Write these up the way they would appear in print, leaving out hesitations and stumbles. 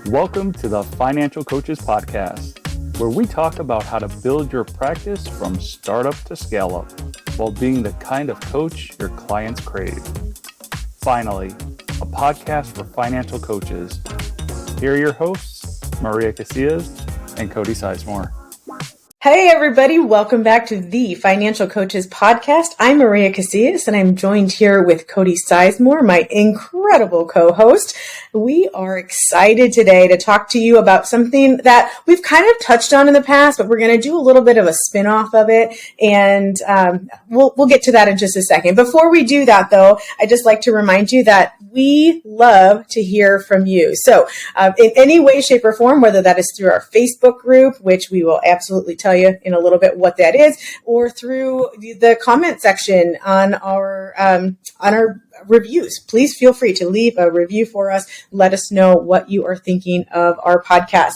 Welcome to the Financial Coaches Podcast, where we talk about how to build your practice from startup to scale up while being the kind of coach your clients crave. Finally, a podcast for financial coaches. Here are your hosts, Maria Casillas and Cody Sizemore. Hey everybody, welcome back to the Financial Coaches Podcast. I'm Maria Casillas and I'm joined here with Cody Sizemore, my incredible co-host. We are excited today to talk to you about something that we've kind of touched on in the past, but we're going to do a little bit of a spin-off of it, and we'll get to that in just a second. Before we do that though, I'd just like to remind you that we love to hear from you. So in any way, shape, or form, whether that is through our Facebook group, which we will absolutely tell you in a little bit what that is, or through the comment section on our reviews. Please feel free to leave a review for us. Let us know what you are thinking of our podcast.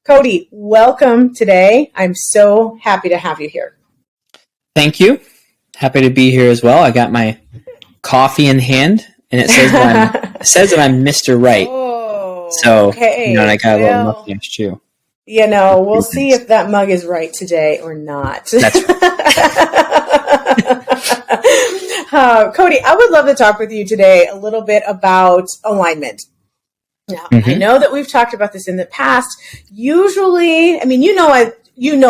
Cody, welcome today. I'm so happy to have you here. Thank you. Happy to be here as well. I got my coffee in hand, and it says that I'm Mr. Right. Oh, so, okay. And I got a little mustache too. You know, we'll see if that mug is right today or not. That's right. Cody, I would love to talk with you today a little bit about alignment. Now, I know that we've talked about this in the past. Usually, I mean,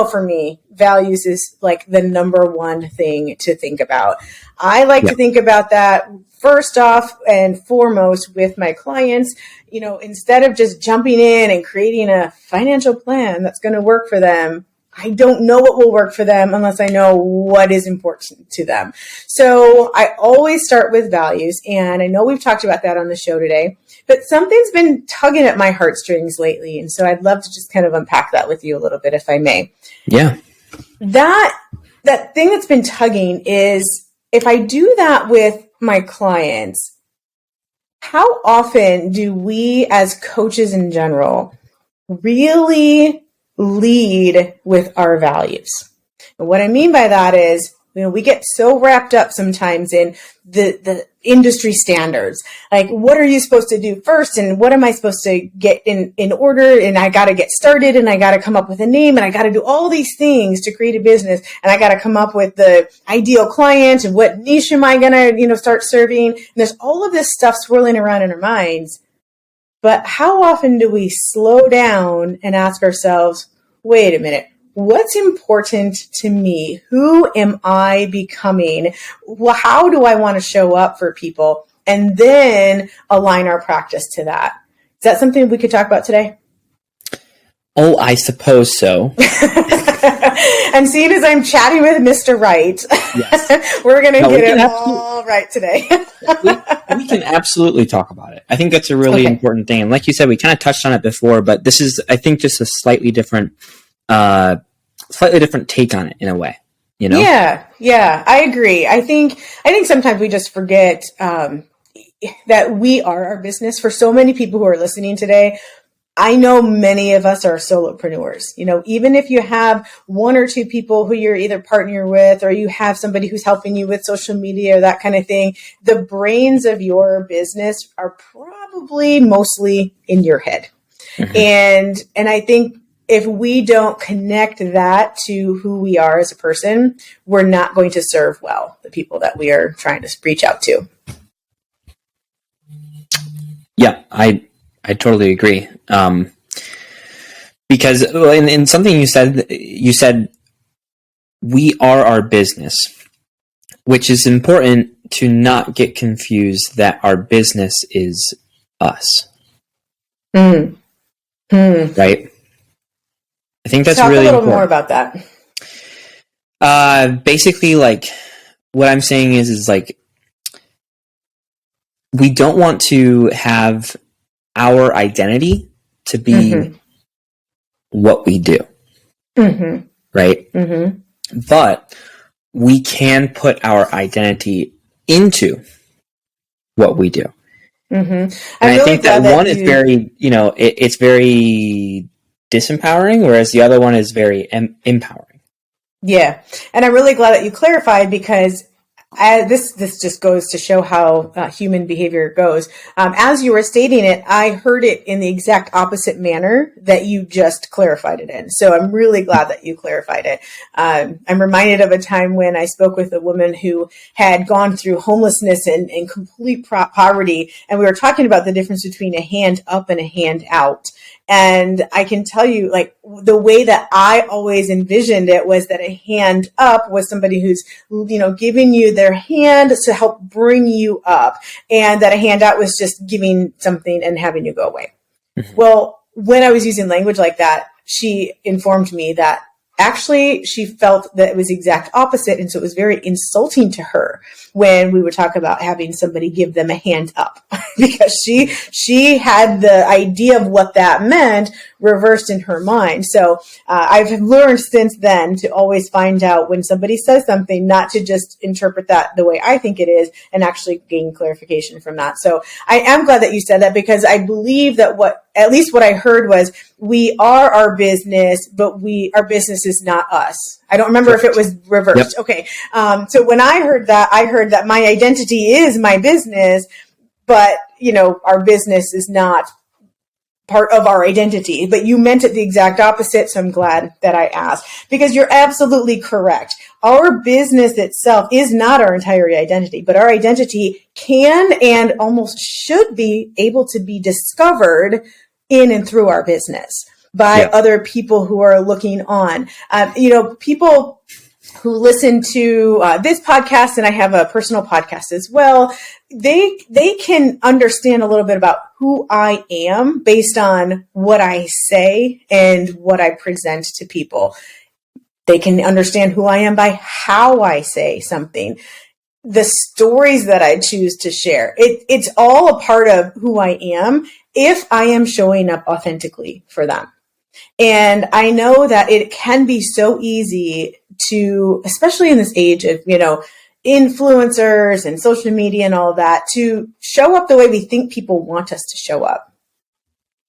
for me, values is like the number one thing to think about. I like to think about that first off and foremost with my clients. You know, instead of just jumping in and creating a financial plan that's going to work for them, I don't know what will work for them unless I know what is important to them. So I always start with values, and I know we've talked about that on the show today, but something's been tugging at my heartstrings lately, and so I'd love to just kind of unpack that with you a little bit, if I may. Yeah. That thing that's been tugging is, if I do that with my clients, how often do we as coaches in general really lead with our values? And what I mean by that is, you know, we get so wrapped up sometimes in the industry standards. Like, what are you supposed to do first? And what am I supposed to get in order? And I got to get started, and I got to come up with a name, and I got to do all these things to create a business. And I got to come up with the ideal client, and what niche am I going to, start serving? And there's all of this stuff swirling around in our minds. But how often do we slow down and ask ourselves, wait a minute, what's important to me? Who am I becoming? How do I want to show up for people? And then align our practice to that. Is that something we could talk about today? Oh, I suppose so. And seeing as I'm chatting with Mr. Right, yes. We're going to get it all right today. we can absolutely talk about it. I think that's a really important thing. And like you said, we kind of touched on it before, but this is, I think, just a slightly different take on it in a way, you know? Yeah, I agree. I think sometimes we just forget that we are our business. For so many people who are listening today, I know many of us are solopreneurs. You know, even if you have one or two people who you're either partnering with, or you have somebody who's helping you with social media or that kind of thing, the brains of your business are probably mostly in your head. Mm-hmm. And I think if we don't connect that to who we are as a person, we're not going to serve well the people that we are trying to reach out to. Yeah, I totally agree. Because in something you said, we are our business, which is important to not get confused that our business is us. Right? I think that's really important. Talk a little more about that. Basically, like, what I'm saying is like, we don't want to have our identity to be what we do. Right? But we can put our identity into what we do. And I think that one is very, it's very disempowering, whereas the other one is very empowering. Yeah. And I'm really glad that you clarified, because This just goes to show how human behavior goes. As you were stating it, I heard it in the exact opposite manner that you just clarified it in. So I'm really glad that you clarified it. I'm reminded of a time when I spoke with a woman who had gone through homelessness and complete poverty, and we were talking about the difference between a hand up and a hand out. And I can tell you, like, the way that I always envisioned it was that a hand up was somebody who's, giving you their hand to help bring you up. And that a hand out was just giving something and having you go away. Mm-hmm. Well, when I was using language like that, she informed me that actually she felt that it was the exact opposite. And so it was very insulting to her when we would talk about having somebody give them a hand up because she had the idea of what that meant reversed in her mind. So I've learned since then to always find out when somebody says something, not to just interpret that the way I think it is and actually gain clarification from that. So I am glad that you said that, because I believe that at least what I heard was, we are our business, but our business is not us. I don't remember if it was reversed. Yep. Okay. So when I heard that my identity is my business, but our business is not part of our identity. But you meant it the exact opposite. So I'm glad that I asked, because you're absolutely correct. Our business itself is not our entire identity, but our identity can and almost should be able to be discovered in and through our business by other people who are looking on. People who listen to this podcast, and I have a personal podcast as well, they can understand a little bit about who I am based on what I say and what I present to people. They can understand who I am by how I say something, the stories that I choose to share. It's all a part of who I am if I am showing up authentically for them. And I know that it can be so easy to, especially in this age of, influencers and social media and all that, to show up the way we think people want us to show up.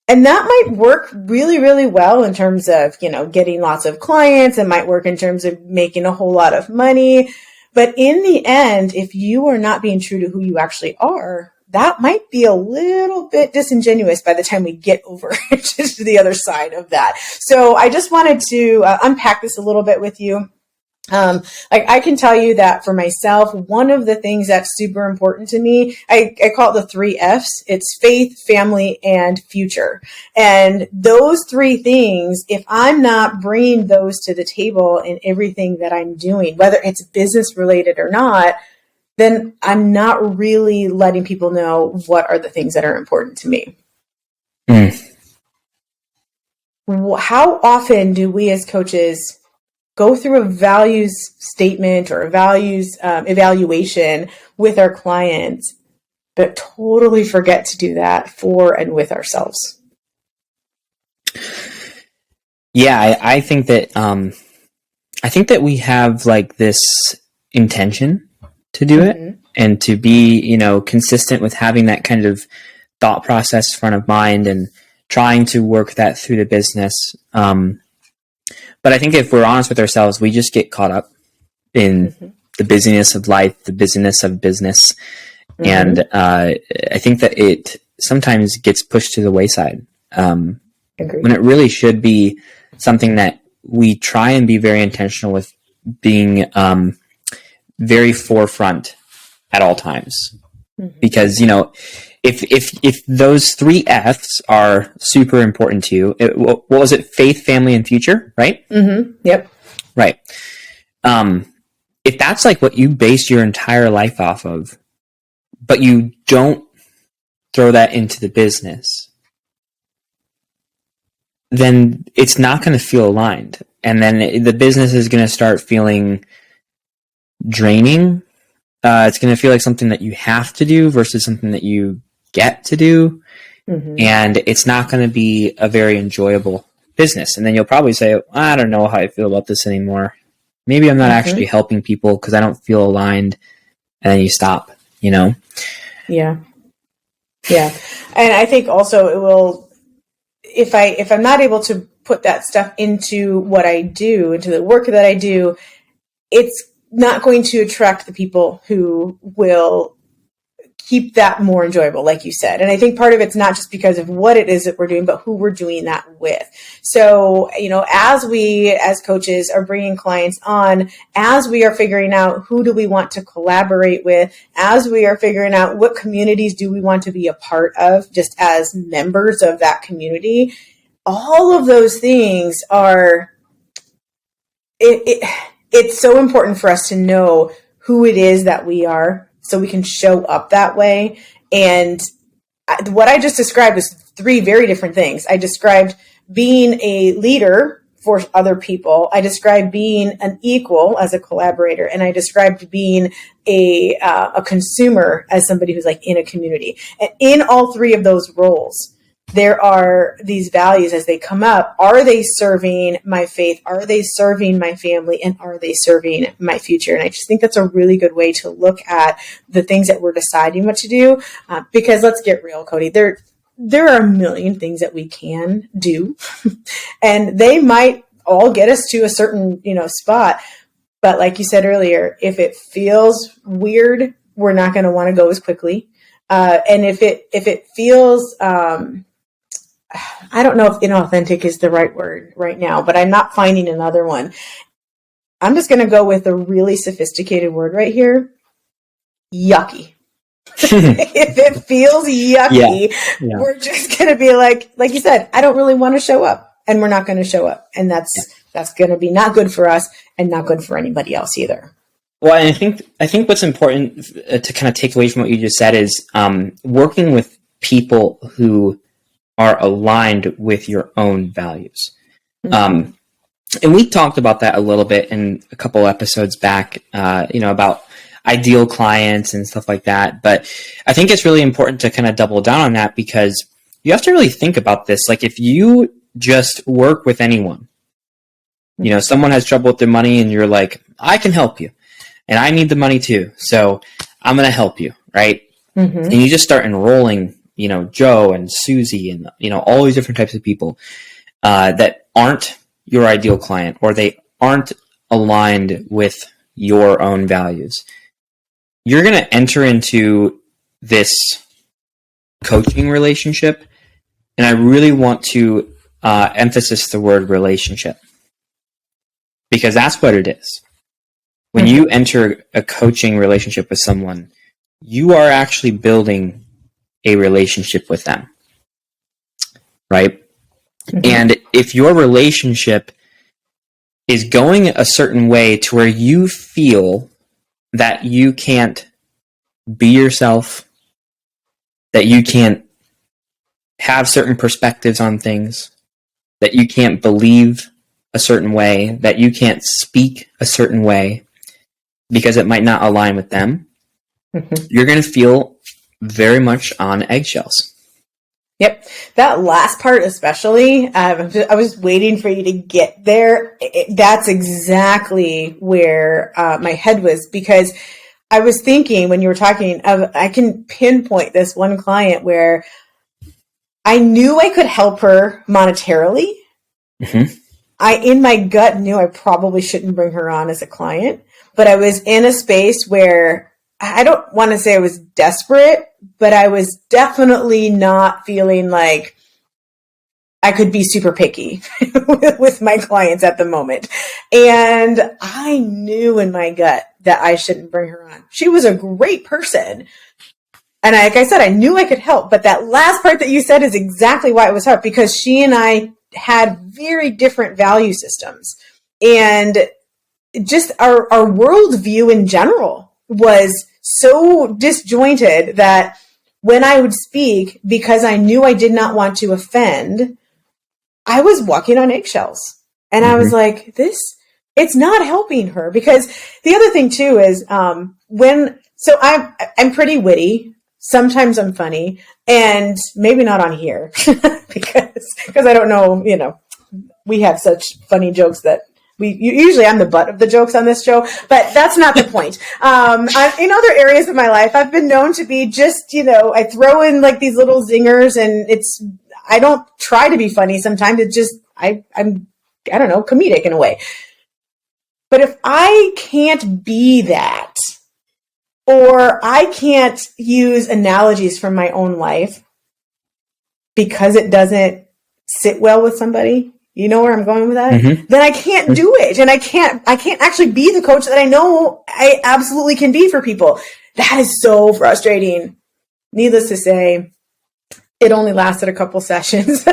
And that might work really, really well in terms of, getting lots of clients. It might work in terms of making a whole lot of money. But in the end, if you are not being true to who you actually are, that might be a little bit disingenuous by the time we get over to the other side of that. So I just wanted to unpack this a little bit with you. I can tell you that for myself, one of the things that's super important to me, I call it the 3 F's. It's faith, family, and future. And those 3 things, if I'm not bringing those to the table in everything that I'm doing, whether it's business related or not, then I'm not really letting people know what are the things that are important to me. How often do we as coaches go through a values statement or a values evaluation with our clients, but totally forget to do that for and with ourselves? Yeah, I think that we have like this intention to do it and to be, consistent with having that kind of thought process front of mind and trying to work that through the business. But I think if we're honest with ourselves, we just get caught up in the busyness of life, the busyness of business. And I think that it sometimes gets pushed to the wayside when it really should be something that we try and be very intentional with being very forefront at all times. Because, if those 3 F's are super important to you, what was it? Faith, family, and future, right? Yep. Right. If that's like what you base your entire life off of, but you don't throw that into the business, then it's not going to feel aligned. And then the business is going to start feeling draining. It's going to feel like something that you have to do versus something that you get to do. And it's not going to be a very enjoyable business. And then you'll probably say, I don't know how I feel about this anymore. Maybe I'm not actually helping people because I don't feel aligned. And then you stop, Yeah. Yeah. And I think also it will, if I'm not able to put that stuff into what I do, into the work that I do, it's not going to attract the people who will keep that more enjoyable, like you said. And I think part of it's not just because of what it is that we're doing, but who we're doing that with. So, as we, as coaches, are bringing clients on, as we are figuring out who do we want to collaborate with, as we are figuring out what communities do we want to be a part of, just as members of that community, all of those things are, it's so important for us to know who it is that we are, so we can show up that way. And what I just described was 3 very different things. I described being a leader for other people. I described being an equal as a collaborator. And I described being a consumer as somebody who's like in a community. And in all 3 of those roles, there are these values as they come up. Are they serving my faith? Are they serving my family? And are they serving my future? And I just think that's a really good way to look at the things that we're deciding what to do. Because let's get real, Cody, there are a million things that we can do and they might all get us to a certain, spot. But like you said earlier, if it feels weird, we're not going to want to go as quickly. And if it feels, I don't know if inauthentic is the right word right now, but I'm not finding another one. I'm just going to go with a really sophisticated word right here. Yucky. If it feels yucky, we're just going to be like you said, I don't really want to show up, and we're not going to show up. And that's going to be not good for us and not good for anybody else either. Well, and I think what's important to kind of take away from what you just said is working with people who are aligned with your own values. And we talked about that a little bit in a couple episodes back, about ideal clients and stuff like that. But I think it's really important to kind of double down on that, because you have to really think about this. Like, if you just work with anyone, someone has trouble with their money and you're like, I can help you and I need the money too, so I'm going to help you. Right. Mm-hmm. And you just start enrolling Joe and Susie and, all these different types of people that aren't your ideal client, or they aren't aligned with your own values. You're going to enter into this coaching relationship. And I really want to emphasize the word relationship, because that's what it is. When you enter a coaching relationship with someone, you are actually building a relationship with them, right? Mm-hmm. And if your relationship is going a certain way to where you feel that you can't be yourself, that you can't have certain perspectives on things, that you can't believe a certain way, that you can't speak a certain way because it might not align with them, you're going to feel very much on eggshells. Yep. That last part especially, I was waiting for you to get there. That's exactly where my head was, because I was thinking when you were talking of, I can pinpoint this one client where I knew I could help her monetarily. Mm-hmm. I, in my gut, knew I probably shouldn't bring her on as a client, but I was in a space where I don't want to say I was desperate, but I was definitely not feeling like I could be super picky with my clients at the moment. And I knew in my gut that I shouldn't bring her on. She was a great person. And like I said, I knew I could help. But that last part that you said is exactly why it was hard, because she and I had very different value systems. And just our worldview in general was so disjointed that when I would speak, because I knew I did not want to offend, I was walking on eggshells. And I was like, it's not helping her. Because the other thing too is, I'm pretty witty. Sometimes I'm funny, and maybe not on here because I don't know, we have such funny jokes that usually I'm the butt of the jokes on this show, but that's not the point. In other areas of my life, I've been known to be just, I throw in like these little zingers, and I don't try to be funny sometimes. It's just, I'm I don't know, comedic in a way. But if I can't be that, or I can't use analogies from my own life because it doesn't sit well with somebody, you know where I'm going with that? Mm-hmm. Then I can't do it. And I can't actually be the coach that I know I absolutely can be for people. That is so frustrating. Needless to say, it only lasted a couple sessions.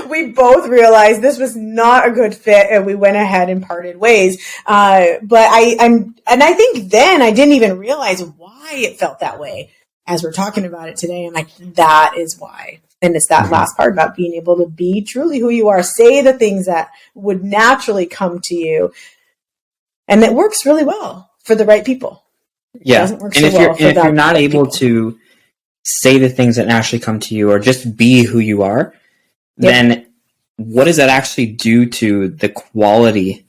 We both realized this was not a good fit, and we went ahead and parted ways. But I think then I didn't even realize why it felt that way. As we're talking about it today, I'm like, that is why. And it's that last part about being able to be truly who you are, say the things that would naturally come to you. And that works really well for the right people. Yeah. It doesn't work And so if well you're not able to say the things that naturally come to you or just be who you are, then what does that actually do to the quality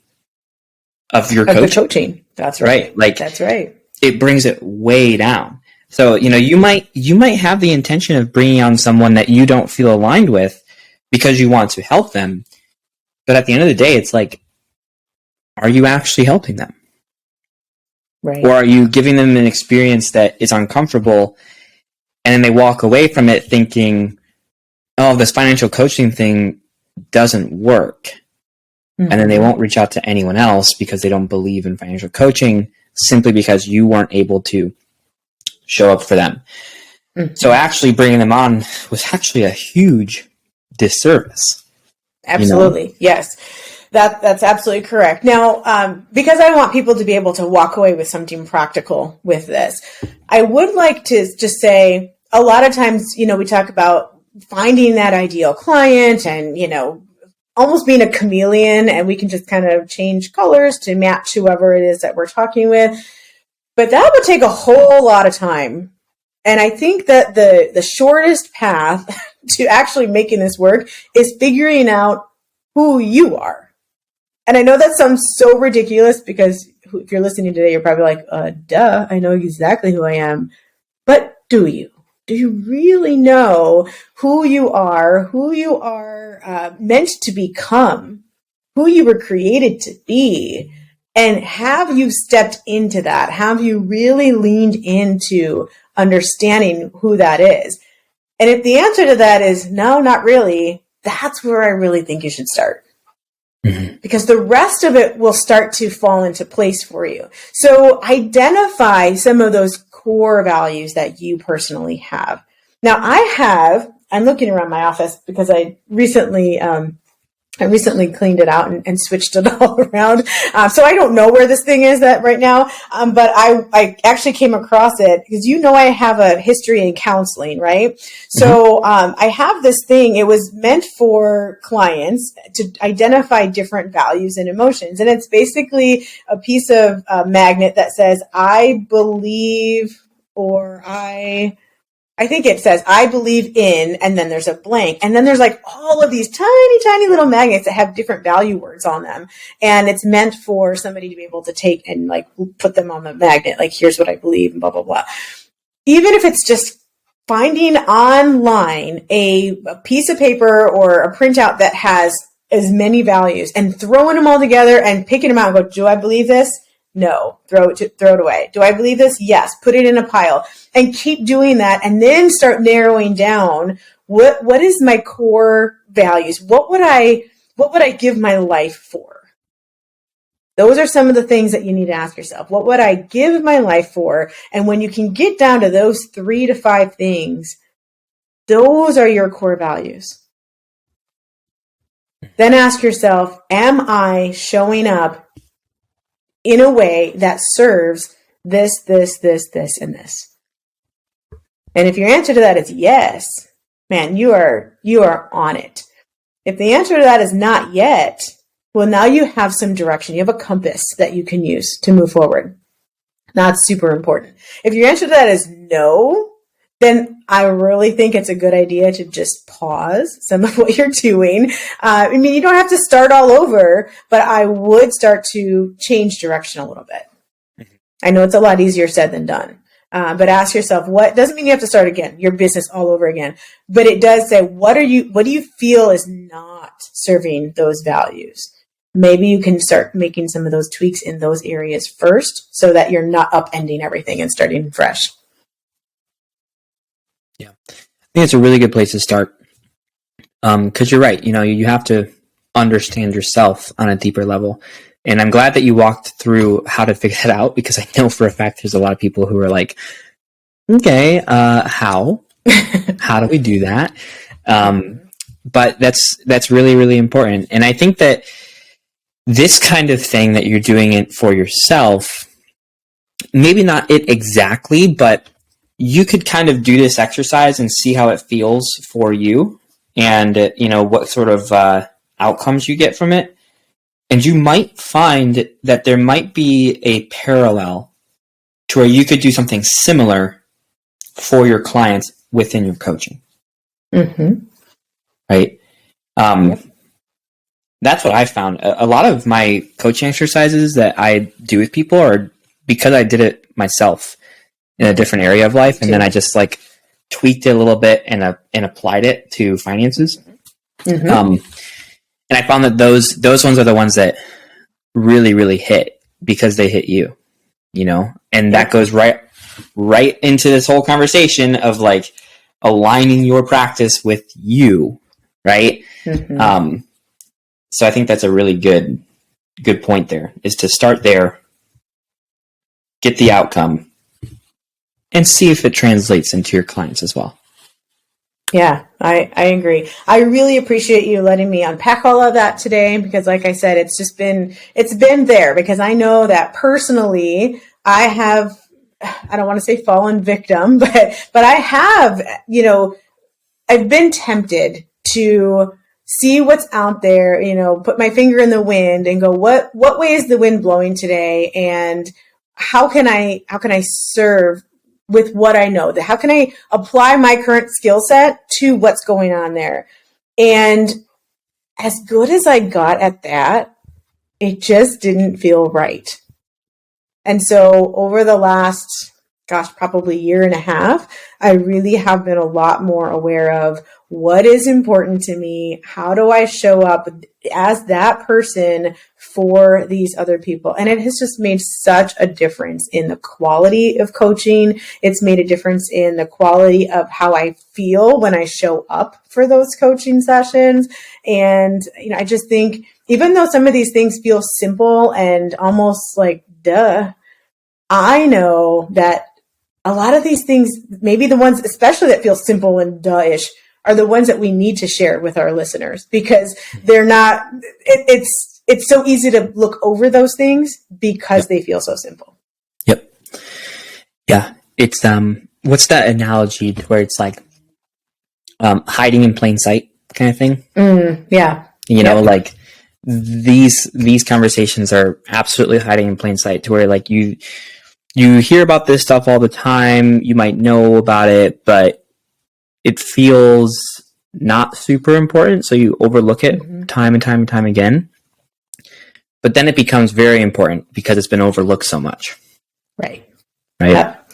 of your coaching? That's right. Like, that's right. It brings it way down. So, you might have the intention of bringing on someone that you don't feel aligned with because you want to help them. But at the end of the day, it's like, are you actually helping them? Right. Or are you giving them an experience that is uncomfortable and then they walk away from it thinking, oh, this financial coaching thing doesn't work. And then they won't reach out to anyone else because they don't believe in financial coaching simply because you weren't able to show up for them. So actually bringing them on was actually a huge disservice. Absolutely. Yes. That's absolutely correct. Now, because I want people to be able to walk away with something practical with this, I would like to just say a lot of times, we talk about finding that ideal client and, almost being a chameleon, and we can just kind of change colors to match whoever it is that we're talking with. But that would take a whole lot of time. And I think that the shortest path to actually making this work is figuring out who you are. And I know that sounds so ridiculous because if you're listening today, you're probably like, duh, I know exactly who I am. But do you? Do you really know who you are meant to become, who you were created to be? And have you stepped into that? Have you really leaned into understanding who that is? And if the answer to that is no, not really, that's where I really think you should start. Because the rest of it will start to fall into place for you. So identify some of those core values that you personally have. Now I'm looking around my office because I recently cleaned it out and switched it all around. So I don't know where this thing is at right now. But I actually came across it because I have a history in counseling, right? So I have this thing. It was meant for clients to identify different values and emotions. And it's basically a piece of magnet that says, I believe, or I think it says, I believe in, and then there's a blank. And then there's like all of these tiny, tiny little magnets that have different value words on them. And it's meant for somebody to be able to take and like put them on the magnet. Like, here's what I believe and blah, blah, blah. Even if it's just finding online a piece of paper or a printout that has as many values and throwing them all together and picking them out and go, do I believe this? No, throw it away. Do I believe this? Yes, put it in a pile and keep doing that, and then start narrowing down what is my core values? What would I give my life for? Those are some of the things that you need to ask yourself. What would I give my life for? And when you can get down to those 3 to 5 things, those are your core values. Then ask yourself, am I showing up in a way that serves this, and this? And if your answer to that is yes, man, you are on it. If the answer to that is not yet, well, now you have some direction. You have a compass that you can use to move forward. That's super important. If your answer to that is no, then I really think it's a good idea to just pause some of what you're doing. You don't have to start all over, but I would start to change direction a little bit. I know it's a lot easier said than done. But ask yourself, what doesn't mean you have to start again, your business all over again, but it does say, what do you feel is not serving those values? maybe you can start making some of those tweaks in those areas first so that you're not upending everything and starting fresh. Yeah. I think it's a really good place to start. Because you're right, you have to understand yourself on a deeper level. And I'm glad that you walked through how to figure that out, because I know for a fact there's a lot of people who are like, okay, how? How do we do that? But that's really, really important. And I think that this kind of thing that you're doing it for yourself, maybe not it exactly, but you could kind of do this exercise and see how it feels for you, and what sort of outcomes you get from it. And you might find that there might be a parallel to where you could do something similar for your clients within your coaching. Mm-hmm. Right? That's what I found. A lot of my coaching exercises that I do with people are because I did it myself in a different area of life, and then I just like tweaked it a little bit and applied it to finances. Mm-hmm. And I found that those ones are the ones that really, really hit, because they hit you, and that goes right into this whole conversation of like aligning your practice with you, right? Mm-hmm. So I think that's a really good point there, is to start there, get the outcome, and see if it translates into your clients as well. Yeah, I agree. I really appreciate you letting me unpack all of that today, because like I said, it's been there, because I know that personally I have, I don't want to say fallen victim, but I have, I've been tempted to see what's out there, put my finger in the wind and go, what way is the wind blowing today? And how can I serve with what I know? How can I apply my current skill set to what's going on there? And as good as I got at that, it just didn't feel right. And so over the last, probably year and a half, I really have been a lot more aware of what is important to me. How do I show up as that person for these other people? And it has just made such a difference in the quality of coaching. It's made a difference in the quality of how I feel when I show up for those coaching sessions. And, I just think, even though some of these things feel simple and almost like, duh, I know that a lot of these things, maybe the ones especially that feel simple and duh-ish, are the ones that we need to share with our listeners, because they're not, it's so easy to look over those things because they feel so simple. Yep. Yeah. It's, what's that analogy where it's like, hiding in plain sight kind of thing? Yeah. Like these conversations are absolutely hiding in plain sight, to where like you hear about this stuff all the time. You might know about it, but it feels not super important, so you overlook it time and time and time again. But then it becomes very important because it's been overlooked so much. Right. Yep.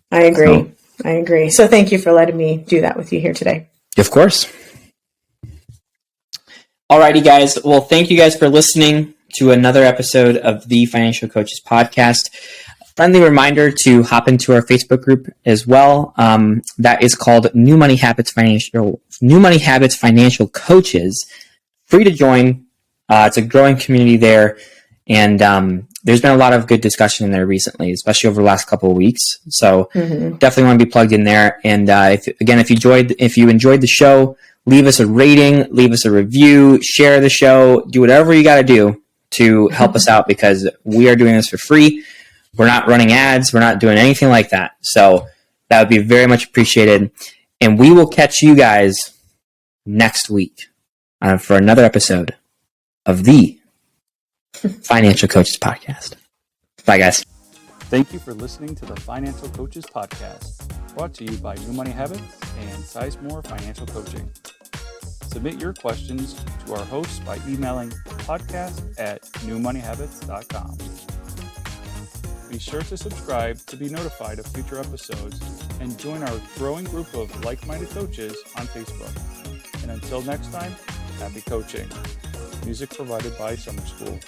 I agree. So thank you for letting me do that with you here today. Of course. Alrighty, guys. Well, thank you guys for listening to another episode of the Financial Coaches Podcast. Friendly reminder to hop into our Facebook group as well. That is called New Money Habits Financial Coaches. Free to join. It's a growing community there, and there's been a lot of good discussion in there recently, especially over the last couple of weeks. So definitely want to be plugged in there. And if you enjoyed the show, leave us a rating, leave us a review, share the show, do whatever you got to do to help us out, because we are doing this for free. We're not running ads. We're not doing anything like that. So that would be very much appreciated. And we will catch you guys next week for another episode of the Financial Coaches Podcast. Bye, guys. Thank you for listening to the Financial Coaches Podcast, brought to you by New Money Habits and Sizemore Financial Coaching. Submit your questions to our hosts by emailing podcast@newmoneyhabits.com. Be sure to subscribe to be notified of future episodes, and join our growing group of like-minded coaches on Facebook. And until next time, happy coaching. Music provided by Summer School.